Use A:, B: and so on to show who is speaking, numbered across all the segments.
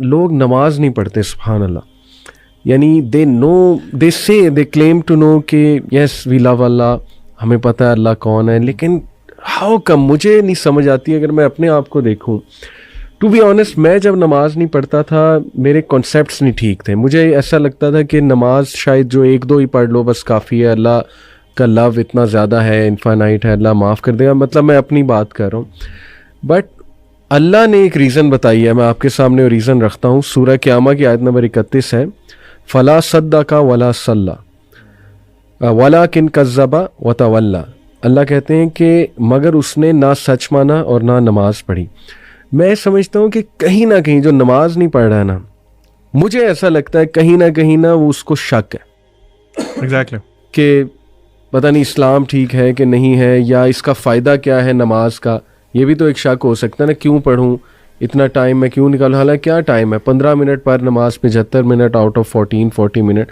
A: لوگ نماز نہیں پڑھتے, سبحان اللہ. یعنی دے کلیم ٹو نو کہ یس وی لو اللہ, ہمیں پتہ ہے اللہ کون ہے, لیکن ہاؤ کم, مجھے نہیں سمجھ آتی. اگر میں اپنے آپ کو دیکھوں, ٹو بی آنیسٹ, میں جب نماز نہیں پڑھتا تھا میرے کانسیپٹس نہیں ٹھیک تھے. مجھے ایسا لگتا تھا کہ نماز شاید جو 1-2 ہی پڑھ لو بس کافی ہے, اللہ کا لو اتنا زیادہ ہے, انفائنائٹ ہے, اللہ معاف کر دے گا. مطلب میں اپنی بات کر رہا ہوں, بٹ اللہ نے ایک ریزن بتائی ہے, میں آپ کے سامنے وہ ریزن رکھتا ہوں. سورہ قیامہ کی آیت نمبر 31 ہے, فلا صدق ولا صلی ولکن کذب وتولی. اللہ کہتے ہیں کہ مگر اس نے نہ سچ مانا اور نہ نماز پڑھی. میں سمجھتا ہوں کہ کہیں نہ کہیں جو نماز نہیں پڑھ رہا ہے نا, مجھے ایسا لگتا ہے کہیں نہ وہ اس کو شک ہے
B: ایگزیکٹلی
A: کہ پتہ نہیں اسلام ٹھیک ہے کہ نہیں ہے, یا اس کا فائدہ کیا ہے نماز کا. یہ بھی تو ایک شک ہو سکتا ہے نا, کیوں پڑھوں, اتنا ٹائم میں کیوں نکالوں, حالانکہ کیا ٹائم ہے, 15 منٹ پر نماز, 75 منٹ آؤٹ آف 40 منٹ,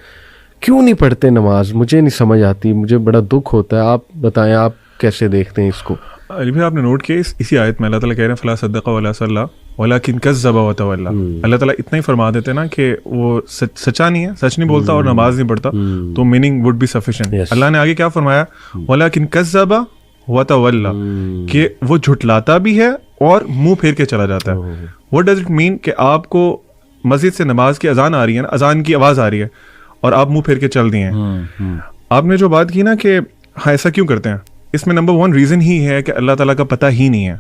A: کیوں نہیں پڑھتے نماز. مجھے نہیں سمجھ آتی, مجھے بڑا دکھ ہوتا ہے. آپ بتائیں, آپ کیسے دیکھتے ہیں اس کو؟
B: علی بھائی آپ نے نوٹ کیا اسی آیت میں اللہ تعالیٰ کہہ رہے ہیں فلا صدق ولا صلی ولکن کذب وتولی. اللہ تعالیٰ اتنا ہی فرما دیتے ہیں نا کہ وہ سچا نہیں ہے, سچ نہیں بولتا اور نماز نہیں پڑھتا, تو میننگ وڈ بی سفیشینٹ. اللہ نے آگے کیا فرمایا, ولکن کذب وتولی, کہ وہ جھٹلاتا بھی ہے اور منہ پھیر کے چلا جاتا ہے. واٹ ڈز اٹ مین کہ آپ کو مسجد سے نماز کی اذان آ رہی ہے نا, اذان کی آواز آ رہی ہے اور آپ منہ پھیر کے چل دیے ہیں. آپ نے جو بات کی نا کہ ہاں ایسا کیوں کرتے ہیں, اس میں نمبر 1 ریزن ہی ہے کہ اللہ تعالیٰ کا پتہ ہی نہیں ہے.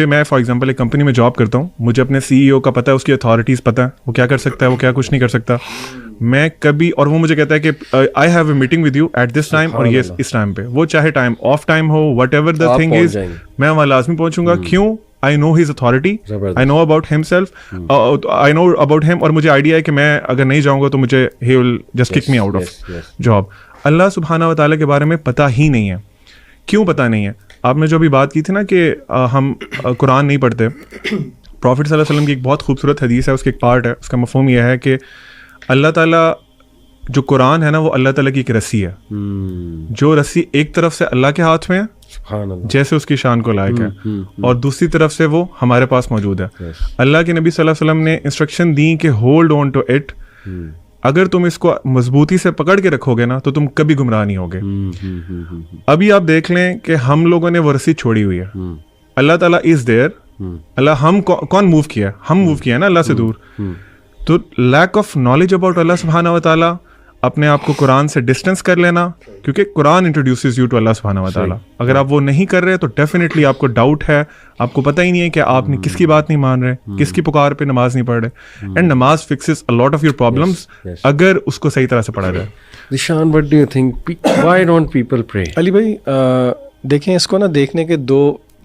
B: میں فار ایگزامپل ایک کمپنی میں جاب کرتا ہوں, مجھے اپنے CEO کا پتہ ہے, اس کی اتھارٹیز پتہ ہے, وہ کیا کر سکتا ہے, وہ کیا کچھ نہیں کر سکتا. میں کبھی, اور وہ مجھے کہتا ہے کہ I have a meeting with you at this time, اور یہ اس ٹائم پہ, وہ چاہے ٹائم آف ٹائم ہو, whatever the thing is, میں وہاں لازمی پہنچوں گا. کیوں؟ I know his authority, I know about himself, I know about him, اور مجھے آئیڈیا ہے کہ میں اگر نہیں جاؤں گا تو مجھے he will just kick me out of job. اللہ سبحانہ و تعالیٰ کے بارے میں پتہ ہی نہیں ہے. کیوں پتہ نہیں ہے؟ آپ نے جو ابھی بات کی تھی نا کہ ہم قرآن نہیں پڑھتے, پروفٹ صلی اللہ علیہ وسلم کی ایک بہت خوبصورت حدیث ہے, اس کے ایک پارٹ ہے, اس کا مفہوم یہ ہے کہ اللہ تعالیٰ جو قرآن ہے نا وہ اللہ تعالیٰ کی ایک رسی ہے, جو رسی ایک طرف سے اللہ کے ہاتھ میں ہے جیسے اس کی شان کو لائق ہے, اور دوسری طرف سے وہ ہمارے پاس موجود ہے. اللہ کے نبی صلی اللہ علیہ وسلم نے انسٹرکشن دی کہ ہولڈ آن ٹو اٹ, اگر تم اس کو مضبوطی سے پکڑ کے رکھو گے نا تو تم کبھی گمراہ نہیں ہوگے. ابھی آپ دیکھ لیں کہ ہم لوگوں نے وہ رسی چھوڑی ہوئی ہے. اللہ تعالیٰ از دیئر, اللہ ہم کون موو کیا ہے, ہم موو کیا ہے نا اللہ سے دور. تو لیک آف نالج اباؤٹ اللہ سبحانہ و تعالیٰ, اپنے آپ کو قرآن سے ڈسٹینس کر لینا, کیونکہ قرآن انٹروڈیوسز یو ٹو اللہ سبحانہ و تعالیٰ. اگر آپ وہ نہیں کر رہے تو ڈیفینیٹلی آپ کو ڈاؤٹ ہے, آپ کو پتہ ہی نہیں ہے کہ آپ نے کس کی بات نہیں مان رہے, کس کی پکار پہ نماز نہیں پڑھ رہے. اینڈ نماز fixes a lot of your problems اگر اس کو صحیح طرح سے پڑھا جائے.
A: Zeeshan, what do you think, why don't people pray?
C: علی بھائی دیکھیں, اس کو نا دیکھنے کے 2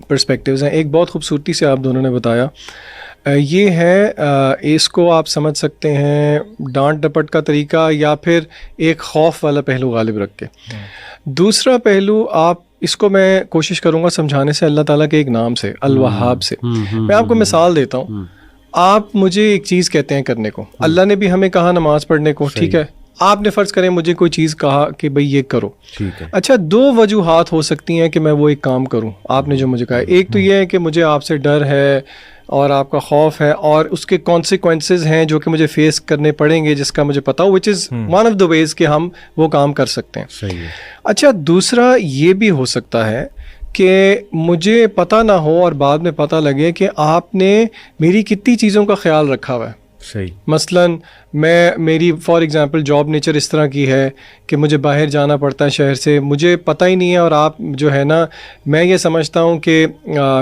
C: پرسپیکٹیوز ہیں. ایک بہت خوبصورتی سے آپ دونوں نے بتایا, یہ ہے اس کو آپ سمجھ سکتے ہیں ڈانٹ ڈپٹ کا طریقہ, یا پھر ایک خوف والا پہلو غالب رکھ کے. دوسرا پہلو آپ اس کو میں کوشش کروں گا سمجھانے سے اللہ تعالیٰ کے ایک نام سے, الوہاب سے. میں آپ کو مثال دیتا ہوں. آپ مجھے ایک چیز کہتے ہیں کرنے کو, اللہ نے بھی ہمیں کہا نماز پڑھنے کو, ٹھیک ہے, آپ نے فرض کریں مجھے کوئی چیز کہا کہ بھئی یہ کرو, اچھا 2 وجوہات ہو سکتی ہیں کہ میں وہ ایک کام کروں. آپ نے جو مجھے کہا, ایک تو یہ ہے کہ مجھے آپ سے ڈر ہے اور آپ کا خوف ہے, اور اس کے کانسیکوینسز ہیں جو کہ مجھے فیس کرنے پڑیں گے, جس کا مجھے پتا ہو, وچ از ون آف دا ویز کہ ہم وہ کام کر سکتے ہیں. اچھا دوسرا یہ بھی ہو سکتا ہے کہ مجھے پتہ نہ ہو اور بعد میں پتہ لگے کہ آپ نے میری کتنی چیزوں کا خیال رکھا ہوا ہے.
A: صحیح.
C: مثلاً میری فار ایگزامپل جاب نیچر اس طرح کی ہے کہ مجھے باہر جانا پڑتا ہے شہر سے, مجھے پتہ ہی نہیں ہے, اور آپ جو ہے نا, میں یہ سمجھتا ہوں کہ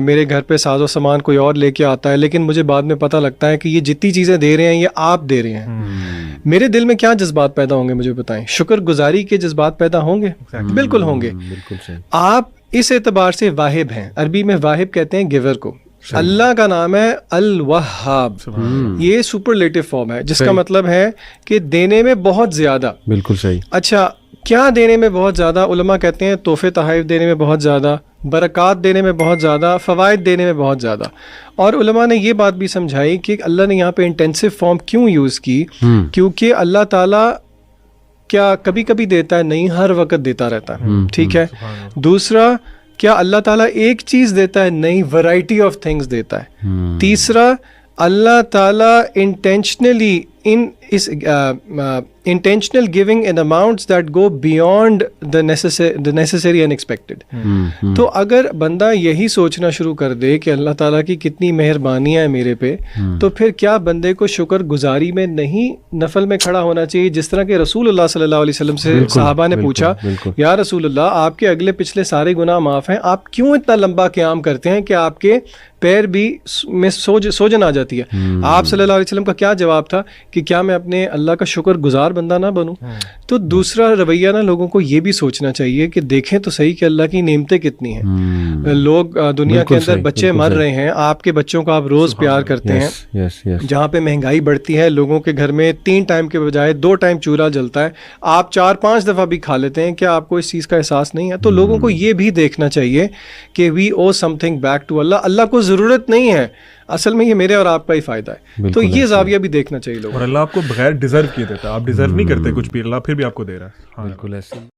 C: میرے گھر پہ ساز و سامان کوئی اور لے کے آتا ہے, لیکن مجھے بعد میں پتہ لگتا ہے کہ یہ جتنی چیزیں دے رہے ہیں یہ آپ دے رہے ہیں. میرے دل میں کیا جذبات پیدا ہوں گے مجھے بتائیں؟ شکر گزاری کے جذبات پیدا ہوں گے, بالکل ہوں گے. آپ اس اعتبار سے واہب ہیں, عربی میں واہب کہتے ہیں گیور کو. اللہ کا نام ہے الوہاب, یہ سپرلیٹو فارم ہے جس کا مطلب ہے کہ دینے میں بہت زیادہ.
A: بالکل صحیح.
C: اچھا کیا دینے میں بہت زیادہ؟ علماء کہتے ہیں تحفے تحائف دینے میں بہت زیادہ, برکات دینے میں بہت زیادہ, فوائد دینے میں بہت زیادہ. اور علماء نے یہ بات بھی سمجھائی کہ اللہ نے یہاں پہ انٹینسو فارم کیوں یوز کی, کیونکہ اللہ تعالیٰ کیا کبھی کبھی دیتا ہے, نہیں ہر وقت دیتا رہتا ہے, ٹھیک ہے. دوسرا, کیا اللہ تعالیٰ ایک چیز دیتا ہے؟ نہیں, ورائٹی آف تھنگس دیتا ہے. تیسرا, اللہ تعالیٰ intentionally intentional giving in amounts that go beyond the necessary and expected. تو اگر بندہ یہی سوچنا شروع کر دے کہ اللہ تعالیٰ کی کتنی مہربانی ہے میرے پہ، تو پھر کیا بندے کو شکر گزاری میں نہیں نفل میں کھڑا ہونا چاہیے؟ جس طرح کہ رسول اللہ صلی اللہ علیہ وسلم سے صحابہ نے پوچھا، یا رسول اللہ آپ کے اگلے پچھلے سارے گناہ معاف ہیں، آپ کیوں اتنا لمبا قیام کرتے ہیں کہ آپ کے پیر بھی میں سوجن آ جاتی ہے؟ آپ صلی اللہ علیہ وسلم کا کیا جواب تھا کہ کیا میں اپنے اللہ کا شکر گزار بندہ نہ بنوں؟ تو دوسرا رویہ نا لوگوں کو یہ بھی سوچنا چاہیے کہ دیکھیں تو صحیح کہ اللہ کی نعمتیں کتنی ہیں. لوگ دنیا کے اندر بچے مر رہے ہیں، آپ کے بچوں کو آپ روز پیار کرتے ہیں. جہاں پہ مہنگائی بڑھتی ہے، لوگوں کے گھر میں 3 ٹائم کے بجائے 2 ٹائم چولہا جلتا ہے، آپ 4-5 دفعہ بھی کھا لیتے ہیں. کیا آپ کو اس چیز کا احساس نہیں ہے؟ تو لوگوں کو یہ بھی دیکھنا چاہیے کہ وی او سم تھنگ بیک ٹو اللہ. اللہ کو ضرورت نہیں ہے، اصل میں یہ میرے اور آپ کا ہی فائدہ ہے. تو یہ زاویہ بھی دیکھنا چاہیے لوگوں.
B: اور اللہ آپ کو بغیر ڈیزرو کیے دیتا ہے، آپ ڈیزرو نہیں کرتے کچھ بھی، اللہ پھر بھی آپ کو دے رہا ہے.
A: بالکل ایسے.